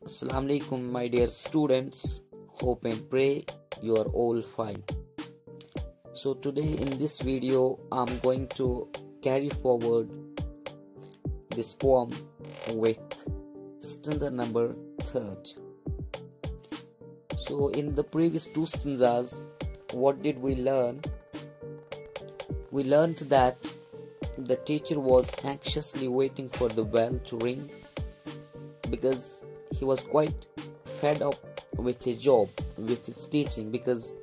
Assalamu alaikum, my dear students. Hope and pray you are all fine. So today in this video I'm going to carry forward this poem with stanza number 3rd. So in the previous two stanzas, what did we learn? We learned that the teacher was anxiously waiting for the bell to ring because he was quite fed up with his job, with his teaching, because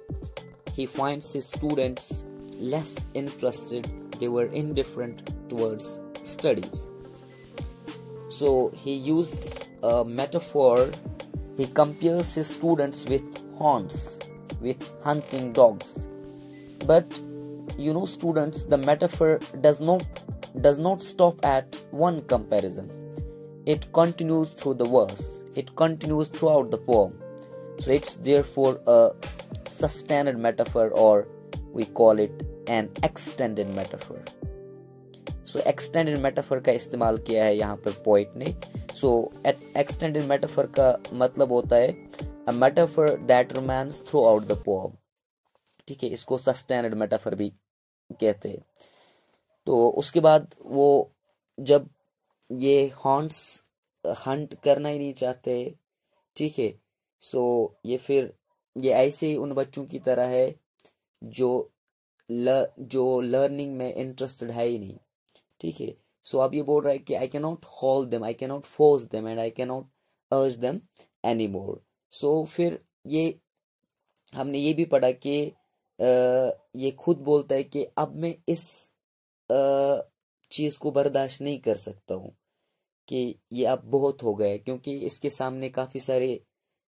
he finds his students less interested, they were indifferent towards studies. So he used a metaphor. He compares his students with hounds, with hunting dogs. But students, the metaphor does not stop at one comparison. It continues through the verse. It continues throughout the poem. So it's therefore a sustained metaphor, or we call it an extended metaphor. So extended metaphor का इस्तेमाल किया है यहाँ पर poet ने. So extended metaphor का मतलब होता है a metaphor that remains throughout the poem. ठीक है, इसको sustained metaphor भी कहते हैं. तो उसके बाद वो जब ये हॉन्ट्स हंट करना ही नहीं चाहते, ठीक है, सो ये ऐसे ही उन बच्चों की तरह है जो लर्निंग में इंटरेस्टेड है ही नहीं. ठीक है, सो अब ये बोल रहा है कि I can not hold them, I can not force them and I can not अर्ज देम एनी मोर. सो फिर ये हमने ये भी पढ़ा कि ये खुद बोलता है कि अब मैं इस चीज को बर्दाश्त नहीं कर सकता हूँ, कि ये अब बहुत हो गया, क्योंकि इसके सामने काफी सारे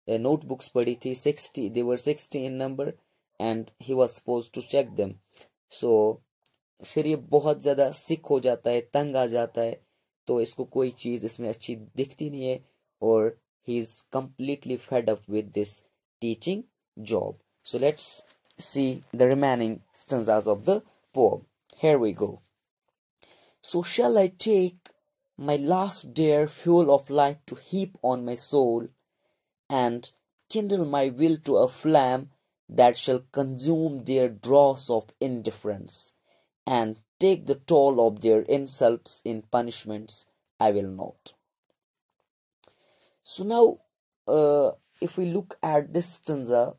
नोटबुक्स पड़ी थी. 60, they were 60 in number and he was supposed to check them. So फिर ये बहुत ज्यादा सिक हो जाता है, तंग आ जाता है, तो इसको कोई चीज इसमें अच्छी दिखती नहीं है, और he is completely fed up with this teaching job. So let's see the remaining stanzas of the poem. Here we go. So shall I take my last dear fuel of life to heap on my soul, and kindle my will to a flame that shall consume their dross of indifference, and take the toll of their insults in punishments I will not. So now, if we look at this stanza,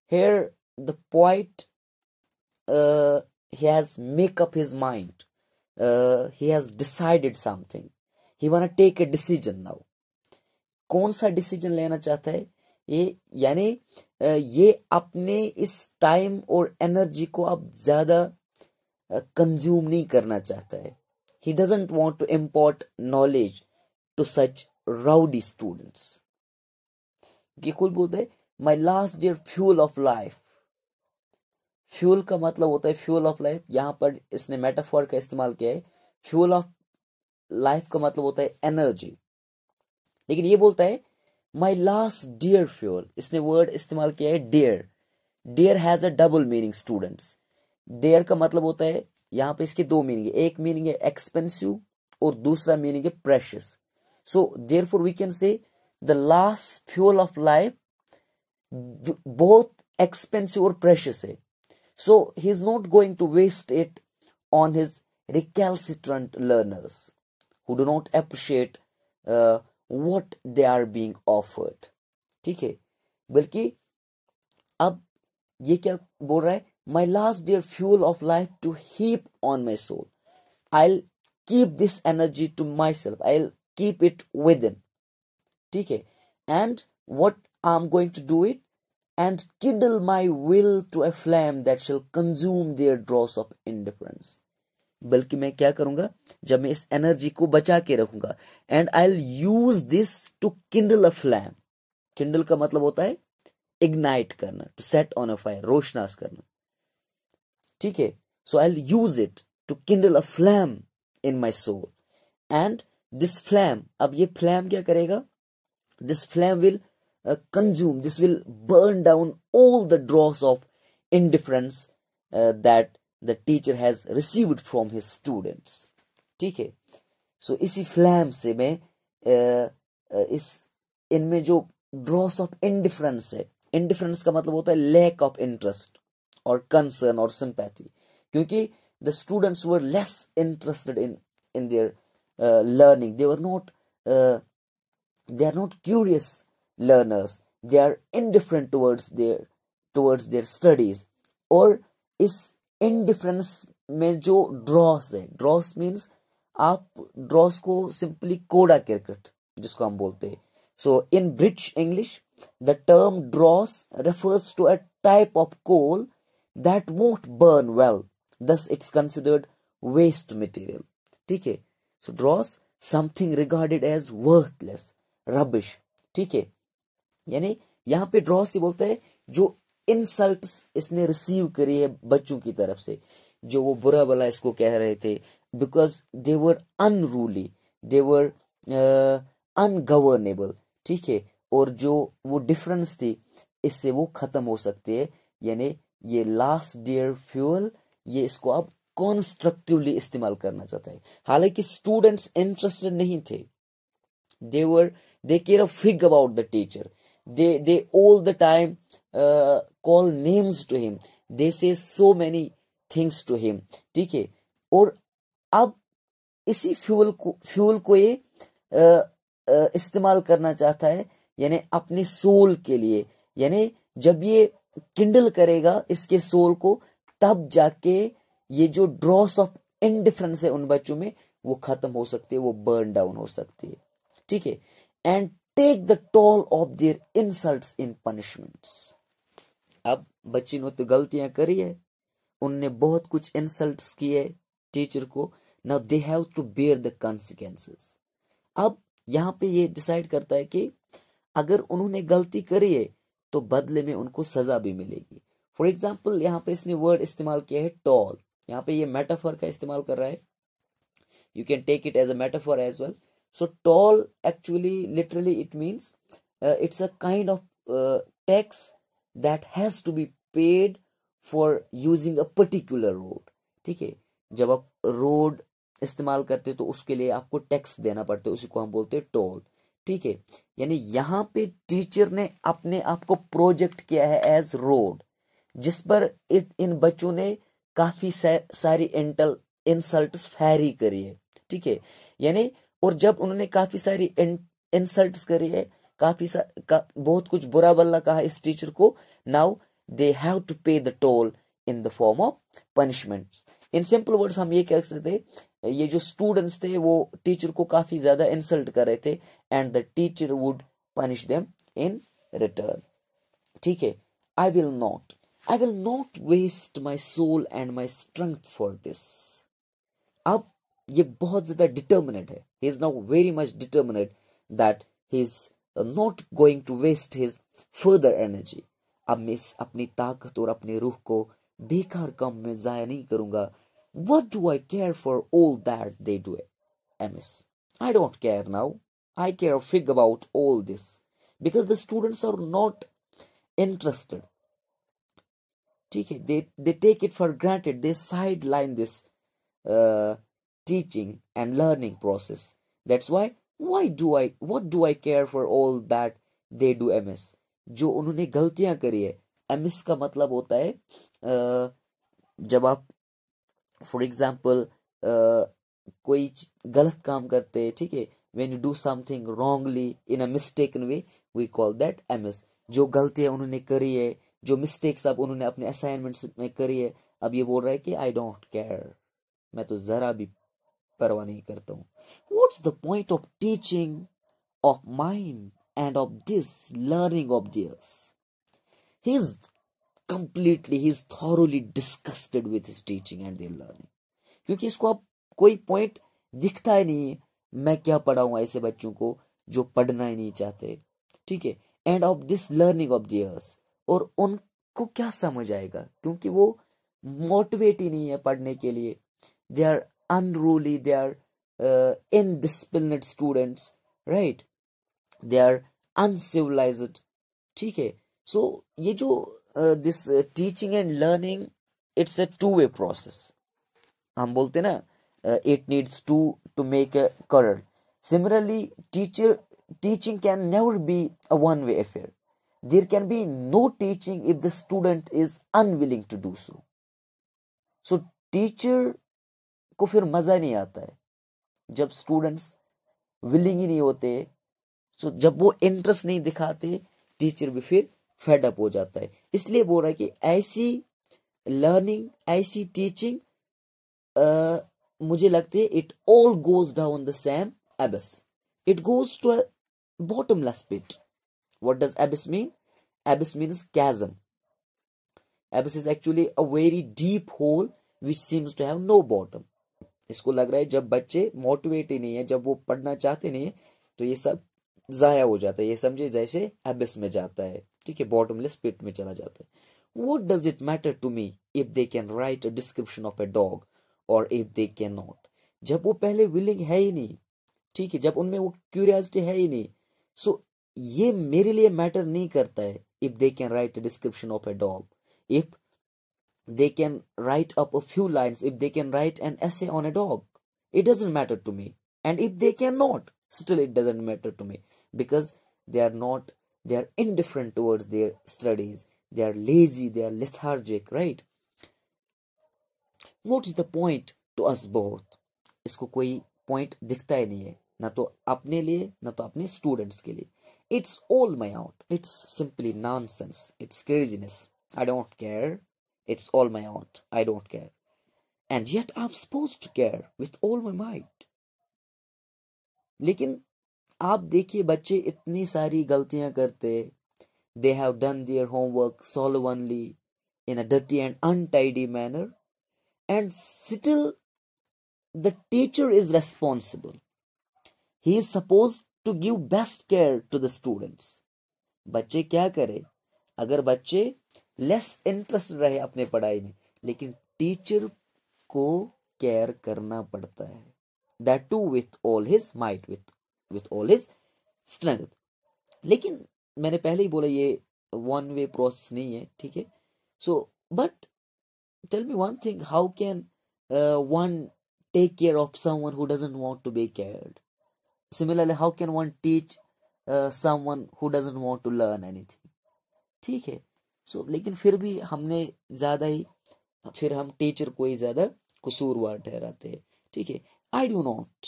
here the poet he has make up his mind. He has decided something. He wanna take a decision now. कौन सा decision लेना चाहता है ये, यानी ये अपने इस टाइम और एनर्जी को अब ज्यादा कंज्यूम नहीं करना चाहता है. He doesn't want to impart knowledge to such rowdy students. ये खुद बोलता है my last dear fuel of life. Fuel का मतलब होता है फ्यूल ऑफ लाइफ. यहां पर इसने मेटाफोर का इस्तेमाल किया है. फ्यूल ऑफ लाइफ का मतलब होता है एनर्जी, लेकिन ये बोलता है माई लास्ट डियर फ्यूल. इसने वर्ड इस्तेमाल किया है dear. Dear has a double meaning students. Dear का मतलब होता है, यहां पे इसके दो मीनिंग है. एक मीनिंग है एक्सपेंसिव और दूसरा मीनिंग है precious. So therefore we can say the last fuel of life बहुत एक्सपेंसिव और प्रेशियस है. So he is not going to waste it on his recalcitrant learners who do not appreciate what they are being offered. ठीक है, बल्कि अब ये क्या बोल रहा है, my last dear fuel of life to heap on my soul. I'll keep this energy to myself. I'll keep it within. ठीक है, and what I'm going to do it, and kindle my will to a flame that shall consume their dross of indifference. बल्कि मैं क्या करूंगा, जब मैं इस energy को बचा के रखूंगा, and I'll use this to kindle a flame. kindle का मतलब होता है ignite करना, to set on a fire, रोशनास करना. ठीक है, so I'll use it to kindle a flame in my soul, and this flame, अब ये flame क्या करेगा, this flame will consume, this will burn down all the dross of indifference that the teacher has received from his students. ठीक है, सो इसी flame से मैं इस इनमें जो ड्रॉस ऑफ इंडिफरेंस है, इंडिफरेंस का मतलब होता है लैक ऑफ इंटरेस्ट और कंसर्न और सिंपैथी, क्योंकि the students were less interested in their learning. They are not curious learners. They are indifferent towards their studies. और इस indifference में जो ड्रॉस है, ड्रॉस मीन्स आप ड्रॉस को सिंपली कोड़ा क्रिकेट जिसको हम बोलते हैं. So in British English the term dross refers to a type of coal that won't burn well. Thus it's considered waste material. ठीक है. So dross something regarded as worthless, rubbish. ठीक है. यानी यहां पे ड्रॉस से बोलता है जो इंसल्ट्स इसने रिसीव करी है बच्चों की तरफ से, जो वो बुरा भला इसको कह रहे थे, because they were unruly, they were ungovernable. ठीक है. और जो वो डिफरेंस थी इससे वो खत्म हो सकती है. यानी ये लास्ट डियर फ्यूल, ये इसको अब कॉन्स्ट्रक्टिवली इस्तेमाल करना चाहता है. हालांकि स्टूडेंट्स इंटरेस्टेड नहीं थे. they care a fig about the teacher. They all the time call names to him. They say so many things to him. ठीक है. और अब इसी फ्यूल को ये इस्तेमाल करना चाहता है, यानी अपने सोल के लिए. यानी जब ये किंडल करेगा इसके सोल को, तब जाके ये जो ड्रॉस ऑफ इंडिफरेंस है उन बच्चों में वो खत्म हो सकती है, वो बर्न डाउन हो सकती है. ठीक है. And take the toll of their insults in punishments. अब बच्ची ने तो गलतियां करी है, उनने बहुत कुछ इंसल्ट्स किए टीचर को. Now they have to bear the consequences. अब यहां पे ये डिसाइड करता है कि अगर उन्होंने गलती करी है तो बदले में उनको सजा भी मिलेगी. फॉर एग्जाम्पल यहाँ पे इसने वर्ड इस्तेमाल किया है टॉल. यहाँ पे ये मेटाफर का इस्तेमाल कर रहा है. You can take it as a metaphor as well. So toll actually literally it means it's a kind of tax that has to be paid for using a particular road. ठीक है. जब आप road इस्तेमाल करते हो तो उसके लिए आपको टैक्स देना पड़ता है, उसी को हम बोलते हैं टोल. ठीक है. यानी यहाँ पे टीचर ने अपने आप को प्रोजेक्ट किया है एज रोड, जिस पर इन बच्चों ने काफी सारी इंसल्ट्स फैरी करी है. ठीक है. यानी और जब उन्होंने काफी सारी इंसल्ट्स करी है, बहुत कुछ बुरा भला कहा इस टीचर को, नाउ दे हैव टू पे the toll in the form of punishment. In simple words हम ये कह सकते थे, ये जो स्टूडेंट्स थे वो टीचर को काफी ज्यादा इंसल्ट कर रहे थे, and the teacher would punish them in return. ठीक है. I will not waste my soul and my strength for this. अब ये बहुत ज्यादा डिटर्मिनेड है. He is now very much determined that he is not going to waste his further energy. अब मैं अपनी ताकत और अपने रूह को बेकार काम में जाया नहीं करूंगा. What do I care for all that they do, MS? I don't care now. I care a fig about all this because the students are not interested. ठीक है. They take it for granted. They sideline this teaching and learning process. That's why what do I care for all that they do, MS? जो उन्होंने गलतियां करी है, MS का मतलब होता है जब आप फॉर एग्जाम्पल कोई गलत काम करते हैं. ठीक है. When you do something wrongly in a mistaken way, we call that amiss. जो गलतियां उन्होंने करी है, जो मिस्टेक्स अब उन्होंने अपने असाइनमेंट्स में करी है, अब ये बोल रहा है कि आई डोंट केयर, मैं तो जरा भी परवाह नहीं करता हूँ. What's the point of teaching of mind end of this learning of theirs? he is thoroughly disgusted with his teaching and their learning. क्योंकि इसको अब कोई पॉइंट दिखता ही नहीं है, मैं क्या पढ़ाऊंगा ऐसे बच्चों को जो पढ़ना ही नहीं चाहते. ठीक है. End of this learning of theirs, और उनको क्या समझ आएगा क्योंकि वो मोटिवेट ही नहीं है पढ़ने के लिए. They are unruly, they are indisciplined students, right. They are uncivilized. ठीक है. सो ये जो this teaching and learning, it's a two-way process. हम बोलते ना it needs two to make a career. Similarly, teacher teaching can never be a one-way affair. There can be no teaching if the student is unwilling to do so. So teacher को फिर मजा नहीं आता है जब students willing ही नहीं होते. सो जब वो इंटरेस्ट नहीं दिखाते, टीचर भी फिर फेड अप हो जाता है. इसलिए बोल रहा है कि ऐसी लर्निंग, ऐसी टीचिंग मुझे लगती है it all goes down the same abyss. It goes to a bottomless pit. What does abyss mean? Abyss means chasm. Abyss is actually a very deep hole which seems to have no bottom. इसको लग रहा है जब बच्चे motivate ही नहीं है, जब वो पढ़ना चाहते नहीं है, तो ये सब जाया हो जाता है. ये समझे जैसे एबिस में जाता है, ठीक है, बॉटमलेस पिट में चला जाता है. What does it matter to me if they can write a description of a dog or if they cannot? जब वो पहले विलिंग है ही नहीं, ठीक है, जब उनमें वो क्यूरियोसिटी है ही नहीं, सो ये मेरे लिए मैटर नहीं करता है. If they can write a description of a dog, if they can write up a few lines, if they can write an essay on a dog, it doesn't matter to me. And if they cannot, still it doesn't matter to me, because they are indifferent towards their studies, they are lazy, they are lethargic, right? What is the point to us both? इसको कोई point दिखता ही नहीं है, ना तो अपने लिए ना तो अपने स्टूडेंट्स के लिए. It's all my out. It's simply nonsense. It's craziness. I don't care. It's all my own. I don't care. And yet I'm supposed to care with all my might. लेकिन आप देखिए बच्चे इतनी सारी गलतियां करते. They have done their homework slovenly in a dirty and untidy manner, and still the teacher is responsible. He is supposed to give best care to the students. बच्चे क्या करे? अगर बच्चे लेस इंटरेस्ट रहे अपने पढ़ाई में, लेकिन टीचर को केयर करना पड़ता है. That too with all his might, with all his strength. लेकिन मैंने पहले ही बोला ये वन वे प्रोसेस नहीं है, ठीक है. So but tell me one thing, how can one take care of someone who doesn't want to be cared? Similarly how can one teach someone who doesn't want to learn anything? ठीक है. सो लेकिन फिर भी हमने ज्यादा ही, फिर हम teacher को ही ज्यादा कसूरवार ठहराते हैं, ठीक है. आई डू नॉट,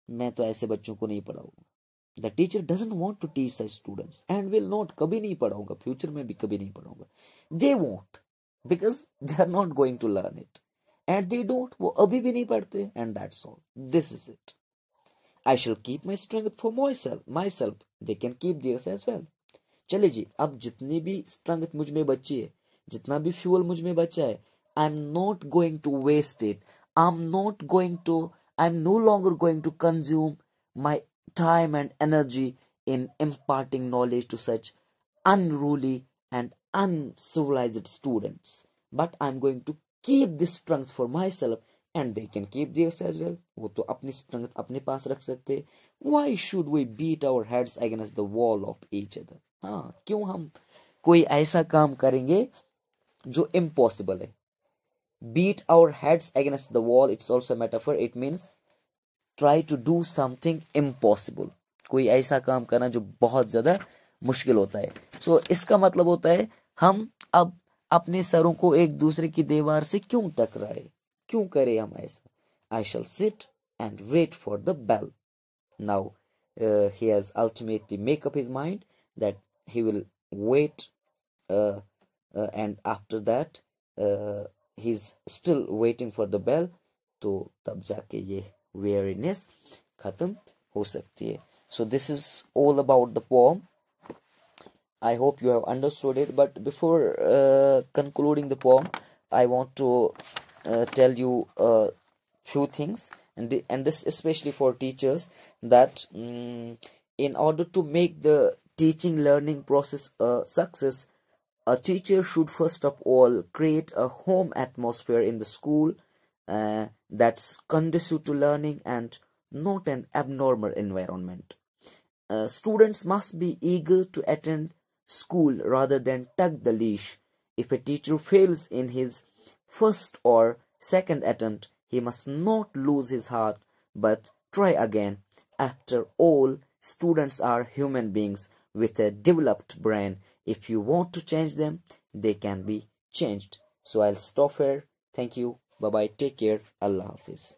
मैं तो ऐसे बच्चों को नहीं पढ़ाऊंगा. The teacher doesn't want to teach such students and will not, कभी नहीं पढ़ाऊंगा, फ्यूचर में भी कभी नहीं पढ़ाऊंगा. They won't, because they are not going to learn it, and they don't, वो अभी भी नहीं पढ़ते, and that's all. This is it. I shall keep my strength for myself, they can keep theirs as well. चले जी, अब जितनी भी स्ट्रेंथ मुझ में बची है, जितना भी फ्यूल मुझ में बचा है, I am not going to waste it. I am no longer going to consume my time and energy in imparting knowledge to such unruly and uncivilized students, but I'm going to keep this strength for myself and they can keep theirs as well. वो तो अपनी strength अपने पास रख सकते. Why should we beat our heads against the wall of each other? हाँ, क्यों हम कोई ऐसा काम करेंगे जो impossible है? Beat our heads against the wall, it's also a metaphor. It means try to do something impossible. कोई ऐसा काम करना जो बहुत ज्यादा मुश्किल होता है. सो इसका मतलब होता है हम अब अपने सरों को एक दूसरे की दीवार से क्यों टकराए, क्यों करें हम ऐसा? I shall sit and wait for the bell. Now he has ultimately make up his mind that he will wait, and after that he's still waiting for the bell. तो तब जाके ये weariness खत्म हो सकती है. So this is all about the poem. I hope you have understood it. But before concluding the poem, I want to tell you a few things, and this especially for teachers, that in order to make the teaching learning process a success, a teacher should first of all create a home atmosphere in the school that's conducive to learning and not an abnormal environment. Students must be eager to attend school rather than tug the leash. If a teacher fails in his first or second attempt, he must not lose his heart but try again. After all, Students are human beings with a developed brain. If you want to change them, they can be changed. So I'll stop here. Thank you. Bye bye. Take care. Allah Hafiz.